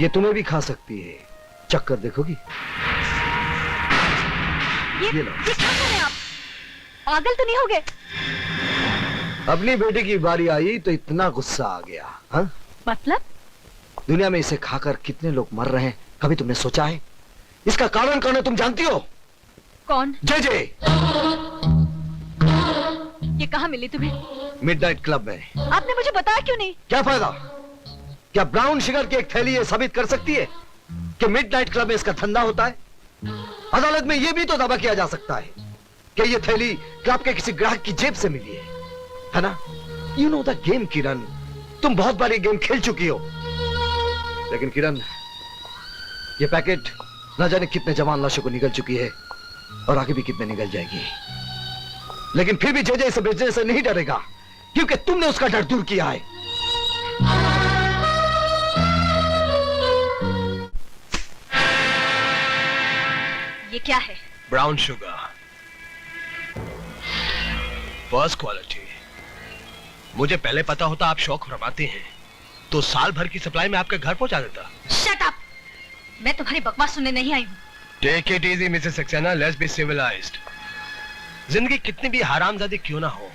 ये तुम्हें भी खा सकती है, चक्कर देखोगी? ये क्या कर रहे हैं आप? पागल तो नहीं हो गए? अपनी बेटी की बारी आई तो इतना गुस्सा आ गया। हाँ? मतलब? दुनिया में इसे खाकर कितने लोग मर रहे हैं, कभी तुमने सोचा है? इसका कारण कौन है, तुम जानती हो? कौन? जे। ये कहाँ मिली तुम्हें? मिडनाइट क्लब में। आपने मुझे बताया क्यों नहीं? क्या फायदा? क्या ब्राउन शुगर की एक थैली ये साबित कर सकती है कि मिडनाइट क्लब में इसका धंधा होता है? अदालत में यह भी तो दावा किया जा सकता है कि ये थैली क्लब के किसी ग्राहक की जेब से मिली है ना? यू नो द गेम किरण, तुम बहुत बार ये गेम खेल चुकी हो। लेकिन किरण, ये पैकेट न जाने कितने जवान लाशों को निगल चुकी है और आगे भी कितने निगल जाएगी। लेकिन फिर भी जे इसे बेचने से नहीं डरेगा, क्योंकि तुमने उसका डर दूर किया है। ये क्या है? Brown sugar, first quality. मुझे पहले पता होता आप शौक फरमाते हैं तो साल भर की सप्लाई में आपके घर पहुंचा देता। Shut up! मैं तुम्हारी बकवास सुनने नहीं आई हूँ। Take it easy Mrs Saxena, let's be civilised. जिंदगी कितनी भी हरामजादी क्यों ना हो,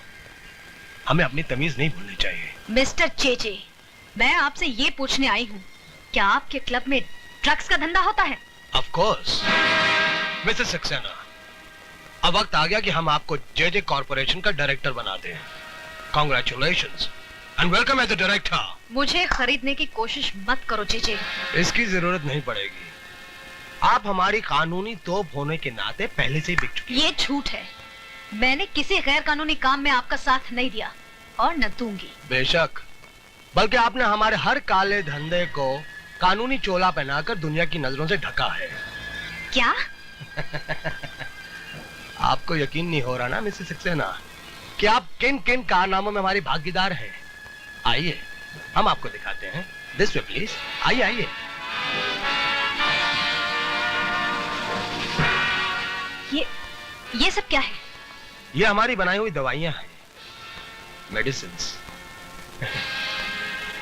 हमें अपनी तमीज नहीं भूलनी चाहिए। मिस्टर चेचे, मैं आपसे ये पूछने आई हूँ, क्या आपके क्लब में ड्रग्स का धंधा होता है? ऑफ कोर्स मिसेस सक्सेना, अब वक्त आ गया कि हम आपको जे कॉर्पोरेशन का डायरेक्टर बना दें। Congratulations and welcome as a director. मुझे खरीदने की कोशिश मत करो चेचे। इसकी जरूरत नहीं पड़ेगी, आप हमारी कानूनी तोप होने के नाते पहले से ही बिक चुकी। ये झूठ है, मैंने किसी गैर कानूनी काम में आपका साथ नहीं दिया और न दूंगी। बेशक, बल्कि आपने हमारे हर काले धंधे को कानूनी चोला पहनाकर दुनिया की नजरों से ढका है। क्या? आपको यकीन नहीं हो रहा ना मिसेस सक्सेना कि आप किन किन कारनामों में हमारी भागीदार हैं? आइए हम आपको दिखाते हैं। दिस वे प्लीज, आइए आइए। ये सब क्या है? ये हमारी बनाई हुई दवाइयां हैं, मेडिसिन्स।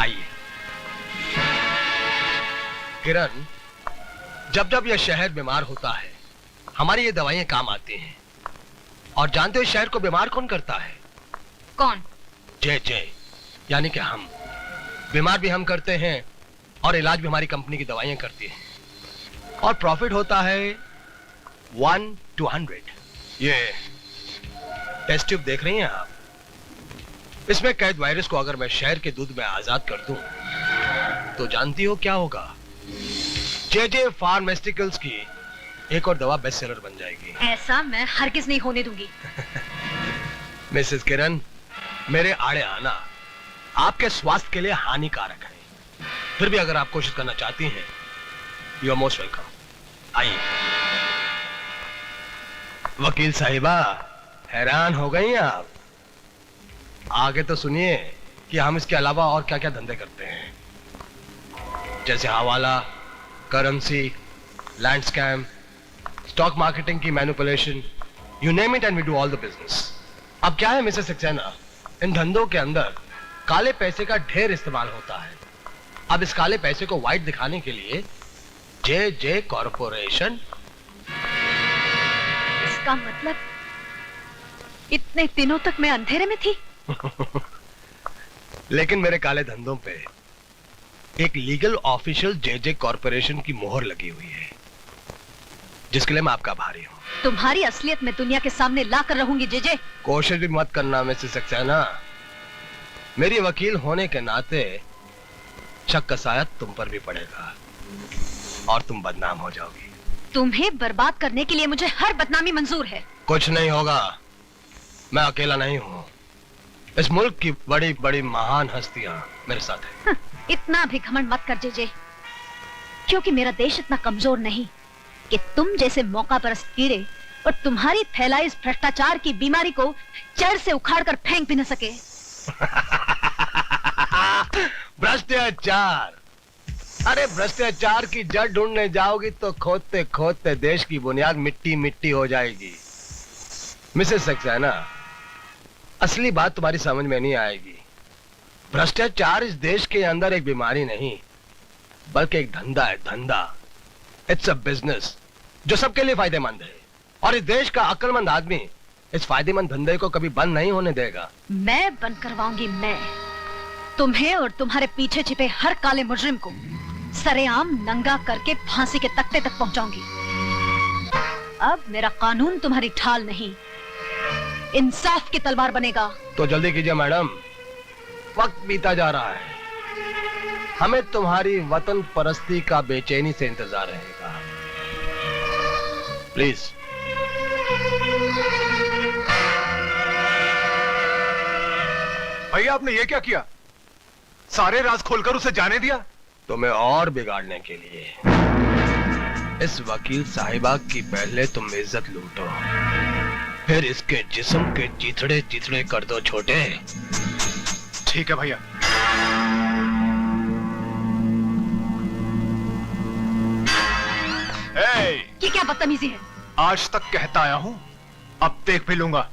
आइए। किरण, जब जब यह शहर बीमार होता है हमारी ये दवाइयां काम आती हैं। और जानते हो शहर को बीमार कौन करता है? कौन? जे यानी कि हम। बीमार भी हम करते हैं और इलाज भी हमारी कंपनी की दवाइयां करती हैं। और प्रॉफिट होता है 1 to 100। ये टेस्ट ट्यूब देख रही हैं आप, इसमें कैद वायरस को अगर मैं शहर के दूध में आजाद कर दूं तो जानती हो क्या होगा? जे फार्मास्यूटिकल्स की एक और दवा बेस्ट सेलर बन जाएगी। ऐसा मैं हरगिज नहीं होने दूंगी। मिसेस किरण, मेरे आड़े आना आपके स्वास्थ्य के लिए हानिकारक है। फिर भी अगर आप कोशिश करना चाहती हैं, यू आर मोस्ट वेलकम। आइए। वकील साहिबा, हैरान हो गई आप? आगे तो सुनिए कि हम इसके अलावा और क्या क्या धंधे करते हैं, जैसे hawala, currency, land scam, stock marketing की manipulation, you name it and we do all the business. अब क्या है मिसेस सक्सेना, इन धंधों के अंदर काले पैसे का ढेर इस्तेमाल होता है। अब इस काले पैसे को व्हाइट दिखाने के लिए जे कॉर्पोरेशन। इसका मतलब इतने दिनों तक मैं अंधेरे में थी। लेकिन मेरे काले धंधों पे एक लीगल ऑफिशियल जे कॉर्पोरेशन की मोहर लगी हुई है, जिसके लिए मैं आपका आभारी हूं। तुम्हारी असलियत में दुनिया के सामने ला कर रहूंगी जे। कोशिश भी मत करना मिसेस सक्सेना, मेरी वकील होने के नाते शक का साया तुम पर भी पड़ेगा और तुम बदनाम हो जाओगी। तुम्हें बर्बाद करने के लिए मुझे हर बदनामी मंजूर है। कुछ नहीं होगा, मैं अकेला नहीं हूं, इस मुल्क की बड़ी बड़ी महान हस्तियां मेरे साथ हैं। इतना भी घमंड मत कर जे, क्योंकि मेरा देश इतना कमजोर नहीं कि तुम जैसे मौका परस्त कीड़े और तुम्हारी फैलाई इस भ्रष्टाचार की बीमारी को जड़ से उखाड़ कर फेंक भी न सके। भ्रष्टाचार? अरे भ्रष्टाचार की जड़ ढूंढने जाओगी तो खोदते खोदते देश की बुनियाद मिट्टी मिट्टी हो जाएगी। मिसेस सक्सेना, असली बात तुम्हारी समझ में नहीं आएगी। भ्रष्टाचार इस देश के अंदर एक बीमारी नहीं, बल्कि एक धंधा है, धंधा। इट्स अ बिजनेस जो सबके लिए फायदेमंद है, और इस देश का अक्लमंद आदमी इस फायदेमंद धंधे को कभी बंद नहीं होने देगा। मैं बंद करवाऊंगी, मैं तुम्हें और तुम्हारे पीछे छिपे हर काले मुजरिम को सरेआम नंगा करके फांसी के तख्ते तक पहुंचाऊंगी। अब मेरा कानून तुम्हारी ढाल नहीं, इंसाफ की तलवार बनेगा। तो जल्दी कीजिए मैडम, वक्त बीता जा रहा है। हमें तुम्हारी वतन परस्ती का बेचैनी से इंतजार रहेगा। प्लीज। भैया आपने ये क्या किया? सारे राज खोलकर उसे जाने दिया? तुम्हें और बिगाड़ने के लिए। इस वकील साहिबा की पहले तुम इज्जत लूटो, फिर इसके जिस्म के चिथड़े चिथड़े कर दो छोटे। ठीक है भैया। ये क्या बदतमीजी है? आज तक कहता आया हूं, अब देख भी लूंगा।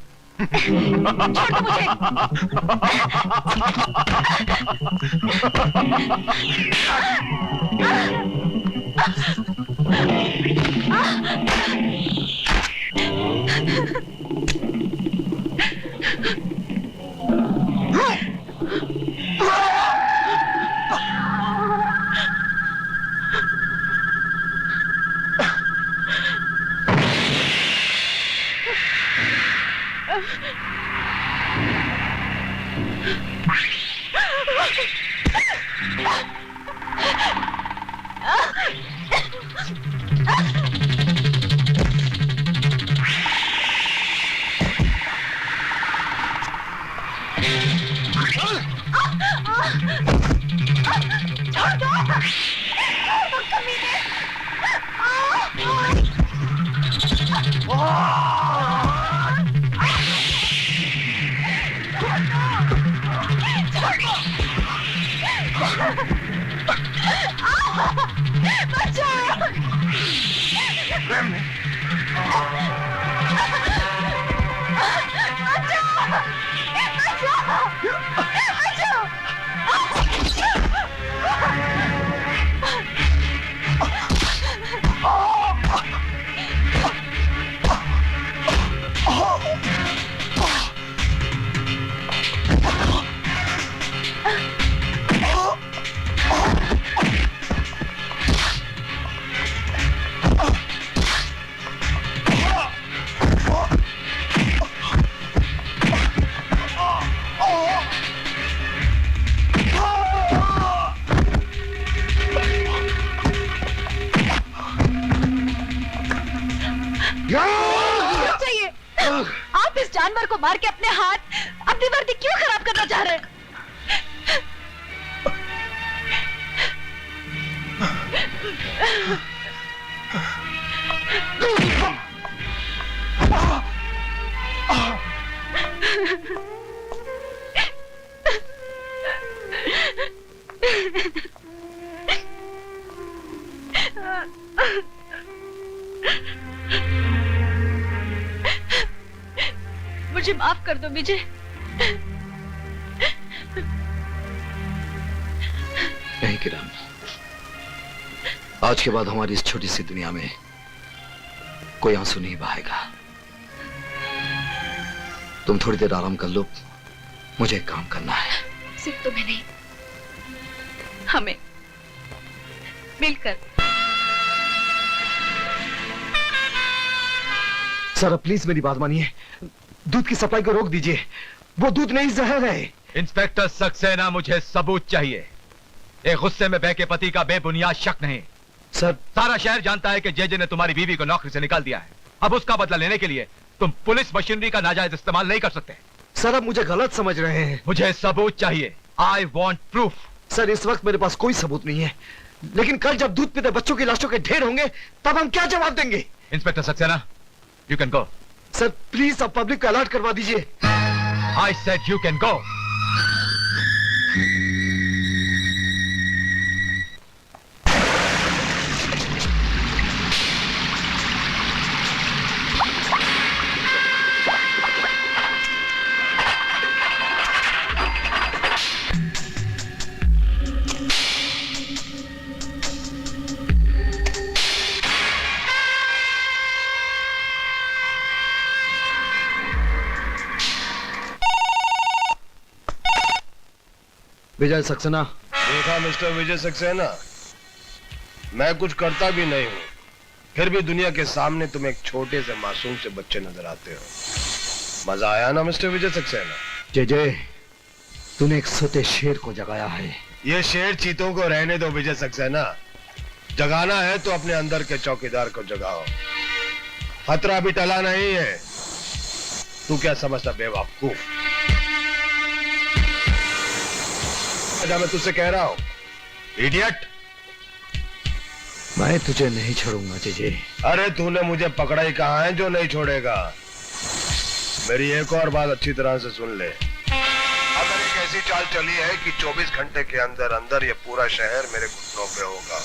छोड़ दो मुझे। आप इस जानवर को मार के अपने हाथ, अपनी वर्दी क्यों खराब करना चाह रहे हैं? मुझे माफ कर दो विजय। नहीं किरण, आज के बाद हमारी इस छोटी सी दुनिया में कोई आंसू नहीं बहाएगा। तुम थोड़ी देर आराम कर लो, मुझे एक काम करना है। सिर्फ तुम्हें नहीं, हमें मिलकर। सर प्लीज मेरी बात मानिए, दूध की सप्लाई को रोक दीजिए। वो दूध नहीं, जहर है। इंस्पेक्टर सक्सेना, मुझे सबूत चाहिए। एक गुस्से में बहके पति का बेबुनियाद शक नहीं। सर सारा शहर जानता है कि जेजे ने तुम्हारी बीवी को नौकरी से निकाल दिया है। अब उसका बदला लेने के लिए तुम पुलिस मशीनरी का नाजायज इस्तेमाल नहीं कर सकते। सर आप मुझे गलत समझ रहे हैं। मुझे सबूत चाहिए। I want proof. सर इस वक्त मेरे पास कोई सबूत नहीं है, लेकिन कल जब दूध पीते बच्चों की लाशों के ढेर होंगे तब हम क्या जवाब देंगे? Inspector Saxena, you can go. Sir please आप पब्लिक को अलर्ट करवा दीजिए। I said you can go. Vijay Saxena, देखा मिस्टर विजय सक्सेना, मैं कुछ करता भी नहीं हूं, फिर भी दुनिया के सामने तुम एक छोटे से मासूम से बच्चे नजर आते हो। मजा आया ना मिस्टर विजय सक्सेना? जय जय, तूने एक सोते शेर को जगाया है। ये शेर चीतों को रहने दो विजय सक्सेना, जगाना है तो अपने अंदर के चौकीदार को जगाओ। खतरा भी टला नहीं है। तू क्या समझता बेवकूफ? मैं तुझसे कह रहा हूं, इडियट। मैं तुझे नहीं छोड़ूंगा जय जय। अरे तूने मुझे पकड़ा ही कहा है जो नहीं छोड़ेगा। मेरी एक और बात अच्छी तरह से सुन ले। अगर एक ऐसी चाल चली है कि 24 घंटे के अंदर अंदर ये पूरा शहर मेरे घुटनों पे होगा,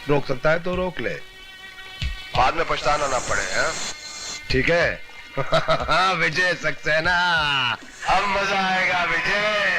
रोक सकता है तो रोक ले, बाद में पछताना ना पड़े। हैं? ठीक है? विजय सक्सेना, अब मजा आएगा विजय।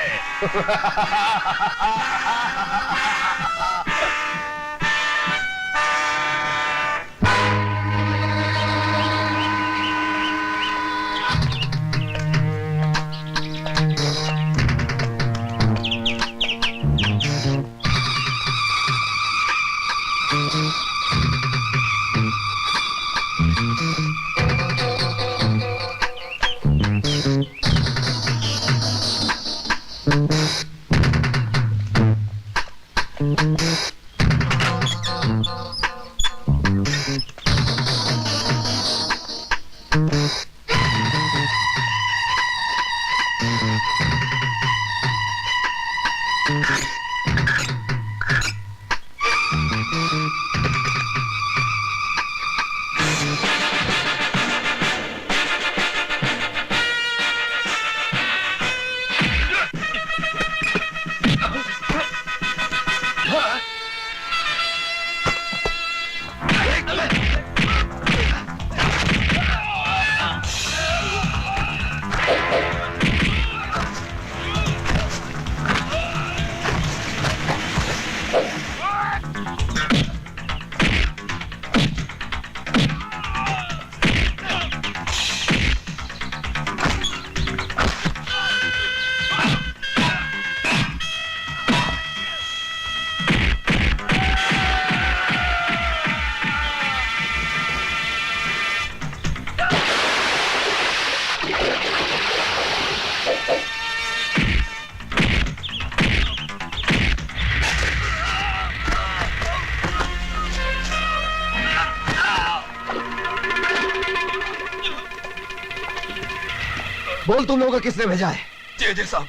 बोल तुम लोगों को किसने भेजा है? जय जय साहब,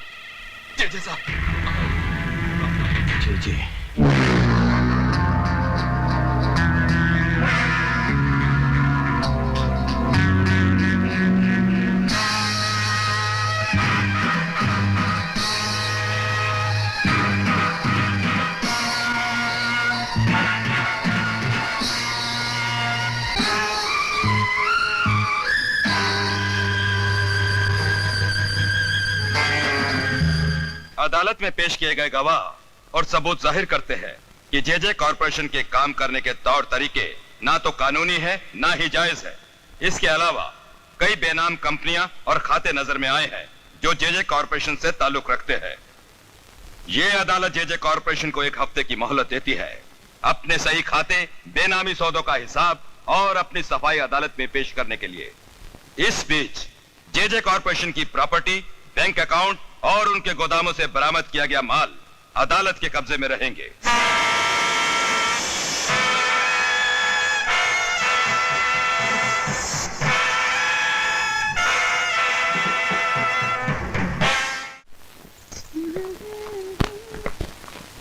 जय जय साहब। जय जय। अदालत में पेश किए गए गवाह और सबूत जाहिर करते हैं कि जेजे कॉरपोरेशन के काम करने के तौर तरीके ना तो कानूनी है ना ही जायज है। इसके अलावा कई बेनाम कंपनियां और खाते नजर में आए हैं जो जेजे कॉरपोरेशन से ताल्लुक रखते हैं। ये अदालत जेजे कॉरपोरेशन को 1 हफ्ते की मोहलत देती है अपने सही खाते, बेनामी सौदों का हिसाब और अपनी सफाई अदालत में पेश करने के लिए। इस बीच जेजे कॉरपोरेशन की प्रॉपर्टी, बैंक अकाउंट और उनके गोदामों से बरामद किया गया माल अदालत के कब्जे में रहेंगे।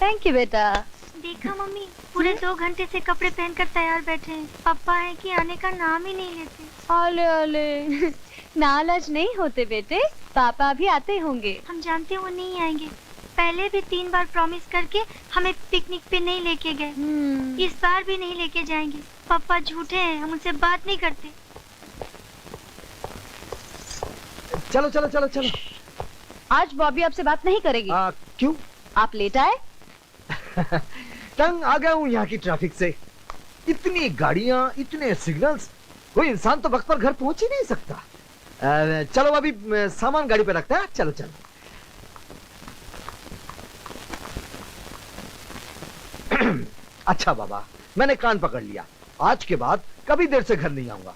थैंक यू बेटा। देखा मम्मी, पूरे 2 घंटे से कपड़े पहनकर तैयार बैठे हैं। पापा है कि आने का नाम ही नहीं लेते। ओले ओले, नाराज नहीं होते बेटे, पापा भी आते होंगे। हम जानते हैं वो नहीं आएंगे। पहले भी 3 बार प्रॉमिस करके हमें पिकनिक पे नहीं लेके गए। इस बार भी नहीं लेके जाएंगे। पापा झूठे हैं, हम उनसे बात नहीं करते। चलो चलो चलो चलो। आज बॉबी आपसे बात नहीं करेगी। क्यों? आप लेट आए। तंग आ गया हूँ यहाँ की ट्रैफिक से। इतनी गाड़ियाँ, इतने सिग्नल्स, कोई इंसान तो वक्त पर घर पहुंच ही नहीं सकता। चलो अभी सामान गाड़ी पे रखते हैं। चलो चलो। अच्छा बाबा, मैंने कान पकड़ लिया। आज के बाद कभी देर से घर नहीं आऊंगा।